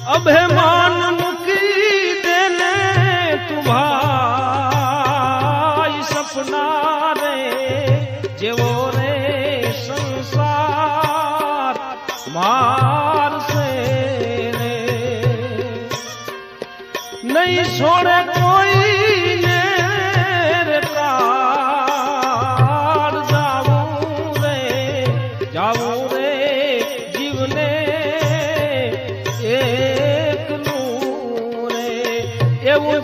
અભિમાન મૂકી દેને તું ભાઈ સપના રે જેવો રે સંસાર મારશે રે નહીં છોડે કોઈને રે પ્રાણ જાવું રે જીવને એકલું રે એવું